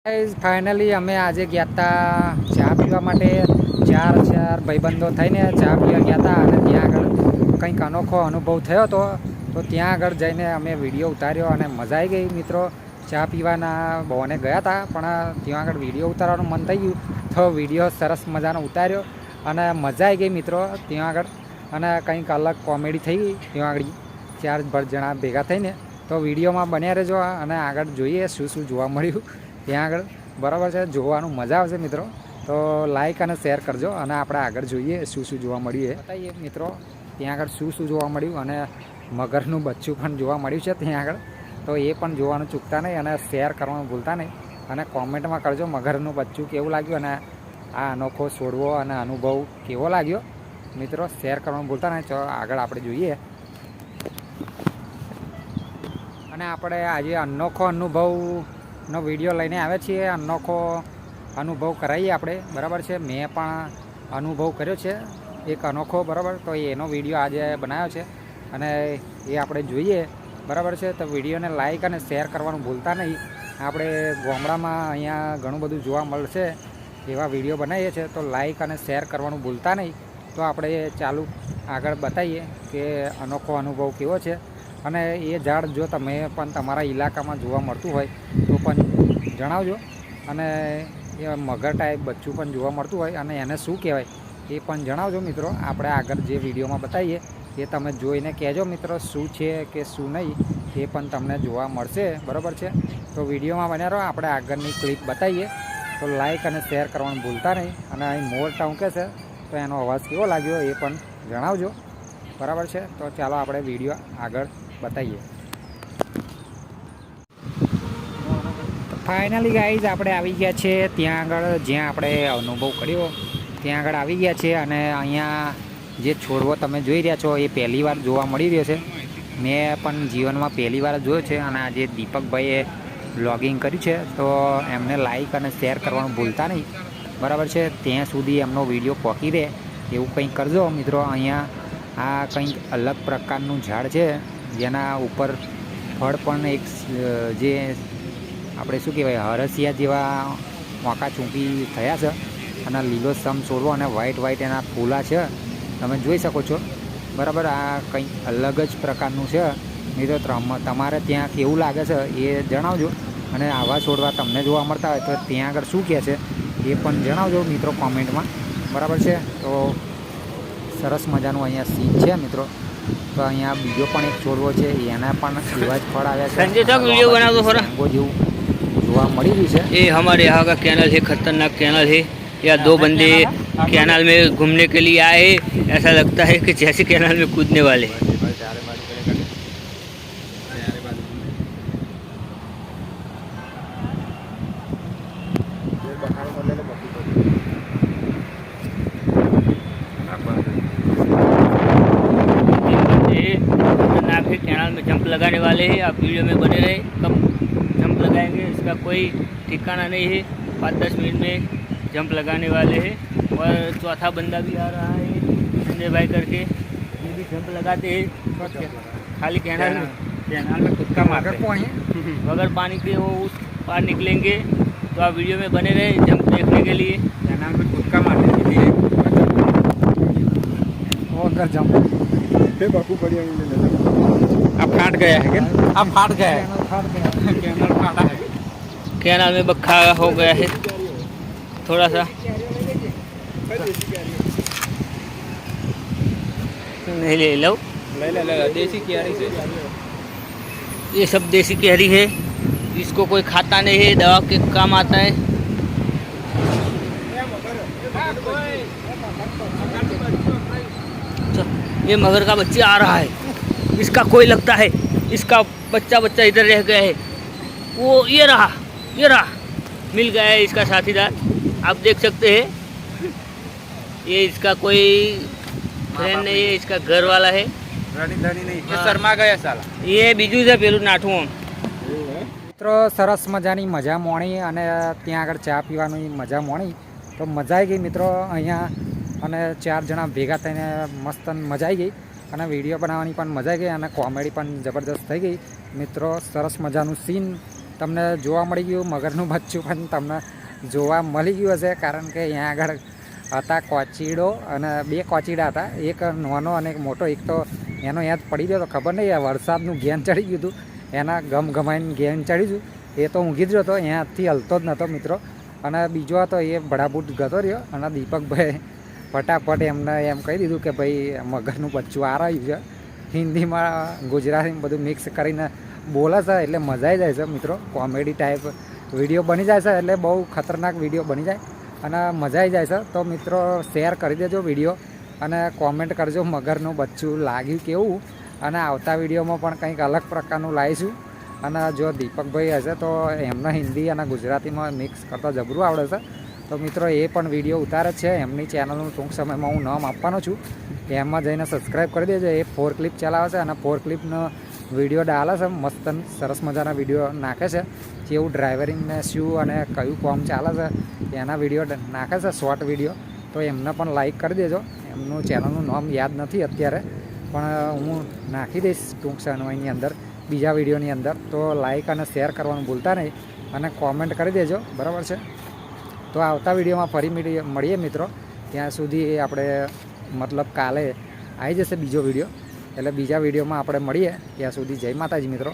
Finally અમે આજે ગયા હતા ચા પીવા માટે ચાર ભાઈબંધો થઈને ચા પીવા ગયા હતા અને ત્યાં આગળ કંઈક અનોખો અનુભવ થયો હતો. તો ત્યાં આગળ જઈને અમે વિડીયો ઉતાર્યો અને મજા આવી ગઈ મિત્રો. ચા પીવાના બહુને ગયા હતા પણ ત્યાં આગળ વિડીયો ઉતારવાનું મન થઈ ગયું તો વિડીયો સરસ મજાનો ઉતાર્યો અને મજા આવી ગઈ મિત્રો ત્યાં આગળ. અને કંઈક અલગ કોમેડી થઈ ગઈ ત્યાં આગળ ચાર જણા ભેગા થઈને. તો વિડીયોમાં બન્યા રહેજો અને આગળ જોઈએ શું શું જોવા મળ્યું ત્યાં આગળ. બરાબર છે, જોવાનું મજા આવશે મિત્રો. તો લાઈક અને શેર કરજો અને આપણે આગળ જોઈએ શું શું જોવા મળ્યું એ બતાવીએ મિત્રો. ત્યાં આગળ શું શું જોવા મળ્યું અને મગરનું બચ્ચું પણ જોવા મળ્યું છે ત્યાં આગળ. તો એ પણ જોવાનું ચૂકતા નહીં અને શેર કરવાનું ભૂલતા નહીં. અને કોમેન્ટમાં કરજો મગરનું બચ્ચું કેવું લાગ્યું અને આ અનોખો છોડવો અને અનુભવ કેવો લાગ્યો મિત્રો. શેર કરવાનું ભૂલતા નહીં. તો આગળ આપણે જોઈએ અને આપણે આજે અનોખો અનુભવનો વિડીયો લઈને આવ્યા છીએ. અનોખો અનુભવ કરાવીએ આપણે, બરાબર છે. મેં પણ અનુભવ કર્યો છે એક અનોખો, બરાબર. તો એનો વિડીયો આજે બનાવ્યો છે અને એ આપણે જોઈએ, બરાબર છે. તો વિડીયોને લાઈક અને શેર કરવાનું ભૂલતા નહીં. આપણે ગામડામાં અહીંયા ઘણું બધું જોવા મળશે એવા વિડીયો બનાવીએ છીએ. તો લાઈક અને શેર કરવાનું ભૂલતા નહીં. તો આપણે ચાલુ આગળ બતાવીએ કે અનોખો અનુભવ કેવો છે. અને એ ઝાડ જો તમે પણ તમારા ઇલાકામાં જોવા મળતું હોય તો પણ જણાવજો. અને એ મગર ટાઈપ બચ્ચું પણ જોવા મળતું હોય અને એને શું કહેવાય એ પણ જણાવજો મિત્રો. આપણે આગળ જે વિડીયોમાં બતાવીએ એ તમે જોઈને કહેજો મિત્રો શું છે કે શું નહીં એ પણ તમને જોવા મળશે, બરાબર છે. તો વિડીયોમાં બન્યા રહો. આપણે આગળની ક્લિપ બતાવીએ. તો લાઈક અને શેર કરવાનું ભૂલતા નહીં. અને અહીં મોર ટહુકે છે તો એનો અવાજ કેવો લાગ્યો એ પણ જણાવજો, બરાબર છે. તો ચાલો આપણે વિડીયો આગળ બતાવીએ. ફાઇનલી ગાઈઝ આપણે આવી ગયા છે ત્યાં આગળ જ્યાં આપણે અનુભવ કર્યો ત્યાં આગળ આવી ગયા છે. અને અહીંયા જે છોડવો તમે જોઈ રહ્યા છો એ પહેલી વાર જોવા મળી રહ્યો છે. મેં પણ જીવનમાં પહેલી વાર જોયો છે. અને આજે દીપકભાઈએ બ્લોગિંગ કર્યું છે તો એમને લાઈક અને શેર કરવાનું ભૂલતા નહીં, બરાબર છે. ત્યાં સુધી એમનો વિડીયો પહોંચી રહે એવું કંઈક કરજો મિત્રો. અહીંયા આ કંઈક અલગ પ્રકારનું ઝાડ છે જેના ઉપર ફળ પણ એક જે આપણે શું કહેવાય હરસિયા જેવા વાંકા ચૂંકી થયા છે. અને લીલો સમ છોડવો અને વ્હાઈટ એના ફૂલા છે તમે જોઈ શકો છો, બરાબર. આ કંઈક અલગ જ પ્રકારનું છે મિત્રો. તમારે ત્યાં કેવું લાગે છે એ જણાવજો. અને આવા છોડવા તમને જોવા મળતા હોય તો ત્યાં આગળ શું કહે છે એ પણ જણાવજો મિત્રો કોમેન્ટમાં, બરાબર છે. તો સરસ મજાનું અહીંયા સીન છે મિત્રો. તો અહીંયા બીજો પણ એક છોડવો છે એના પણ એવા જ ફળ આવ્યા છે. संजय तक वीडियो बना दो थोड़ा। मैंगो જેવું જોવા મળી રહ્યું છે. ये हमारे यहाँ का कैनल है, खतरनाक कैनल है। या दो बंदे कैनल में घूमने के लिए आए हैं। ऐसा लगता है कि जैसे कैनल में कूदने वाले हैं। खतरनाक है, कैनल में जंप लगाने वाले हैं। आप वीडियो में बने रहे, कब जंप लगाएंगे इसका कोई ठिकाना नहीं है। 5-10 मिनट में जंप लगाने वाले हैं। और चौथा बंदा भी आ रहा है संजय भाई करके, ये भी जंप लगाते हैं खाली कैनल में खुद का मारते हैं। अगर पानी के वो उस पार निकलेंगे तो आप वीडियो में बने रहे जंप देखने के लिए। कैनाल में खुद का मारने के लिए अगर जंप बापू बढ़िया अब फाट गया है क्या? अब फाट गया है, कैनल फाटा है। कैनाल में बखा हो गया है थोड़ा सा। नहीं ले लो, देसी क्यारी से ये सब देसी कैरी है। इसको कोई खाता नहीं है, दवा के काम आता है। ये मगर का बच्चा आ रहा है, इसका कोई लगता है इसका बच्चा इधर रह गया है। वो ये रहा मिल गया है इसका साथीदार, आप देख सकते हैं। ये इसका कोई फ्रेंड नहीं है, इसका घर वाला है। શર્મા ગયા સાલા. ये બીજું છે પેલું નાઠું. મિત્રો સરસ મજાની મજા માણી અને ત્યાં આગળ ચા પીવાની મજા માણી. તો મજા આવી ગઈ મિત્રો અહીંયા. અને 4 જણા ભેગા થઈને મસ્ત મજા આવી ગઈ. અને વિડીયો બનાવવાની પણ મજા આવી ગઈ અને કોમેડી પણ જબરદસ્ત થઈ ગઈ મિત્રો. સરસ મજાનું સીન તમને જોવા મળી ગયું મગરનું બચ્ચું પણ તમને જોવા મળી ગયું હશે, કારણ કે અહીંયા આગળ હતા કોચીડો અને 2 કોચીડા હતા, એક નાનો અને એક મોટો. એક તો એનો યાદ પડી ગયો તો ખબર નહીં, વરસાદનું ઘેન ચડી ગયું હતું, એના ગમગમાઈને ઘેન ચડી ગયું, એ તો ઊંઘી જ રહ્યો હતો, અહીંયાથી હલતો જ નહોતો મિત્રો. અને બીજો હતો એ ભડાભૂટ ગતો રહ્યો, અને દીપકભાઈ ફટાફટ એમને એમ કહી દીધું કે ભાઈ મગરનું બચ્ચું આ રહ્યું છે. હિન્દીમાં ગુજરાતીમાં બધું મિક્સ કરીને બોલે છે, એટલે મજા આવી જાય છે મિત્રો. કોમેડી ટાઈપ વિડીયો બની જાય છે, એટલે બહુ ખતરનાક વિડીયો બની જાય અને મજા આવી જાય છે. તો મિત્રો શેર કરી દેજો વિડીયો અને કોમેન્ટ કરજો મગરનું બચ્ચું લાગ્યું કેવું. અને આવતા વિડીયોમાં પણ કંઈક અલગ પ્રકારનું લાવીશું. અને જો દીપકભાઈ હશે તો એમને હિન્દી અને ગુજરાતીમાં મિક્સ કરતા જબરું આવડે છે. તો મિત્રો એ પણ વિડીયો ઉતારે છે, એમની ચેનલનું ટૂંક સમયમાં હું નામ આપવાનો છું, એમાં જઈને સબસ્ક્રાઈબ કરી દેજો. એ 4 ક્લિપ ચલાવે છે અને 4 ક્લિપનો વિડીયો ડાલે છે, મસ્ત સરસ મજાના વિડીયો નાખે છે. કેવું ડ્રાઇવરિંગને શું અને કયું કોમ ચાલે છે એના વિડીયો નાખે છે, શોર્ટ વિડીયો. તો એમને પણ લાઈક કરી દેજો. એમનું ચેનલનું નામ યાદ નથી અત્યારે, પણ હું નાખી દઈશ ટૂંક સમયની અંદર બીજા વિડીયોની અંદર. તો લાઈક અને શેર કરવાનું ભૂલતા નહીં અને કોમેન્ટ કરી દેજો, બરાબર છે. તો આવતા વિડીયોમાં ફરી મળીએ મિત્રો. ત્યાં સુધી આપણે મતલબ કાલે આવી જશે બીજો વિડીયો, એટલે બીજા વિડીયોમાં આપણે મળીએ. ત્યાં સુધી જય માતાજી મિત્રો.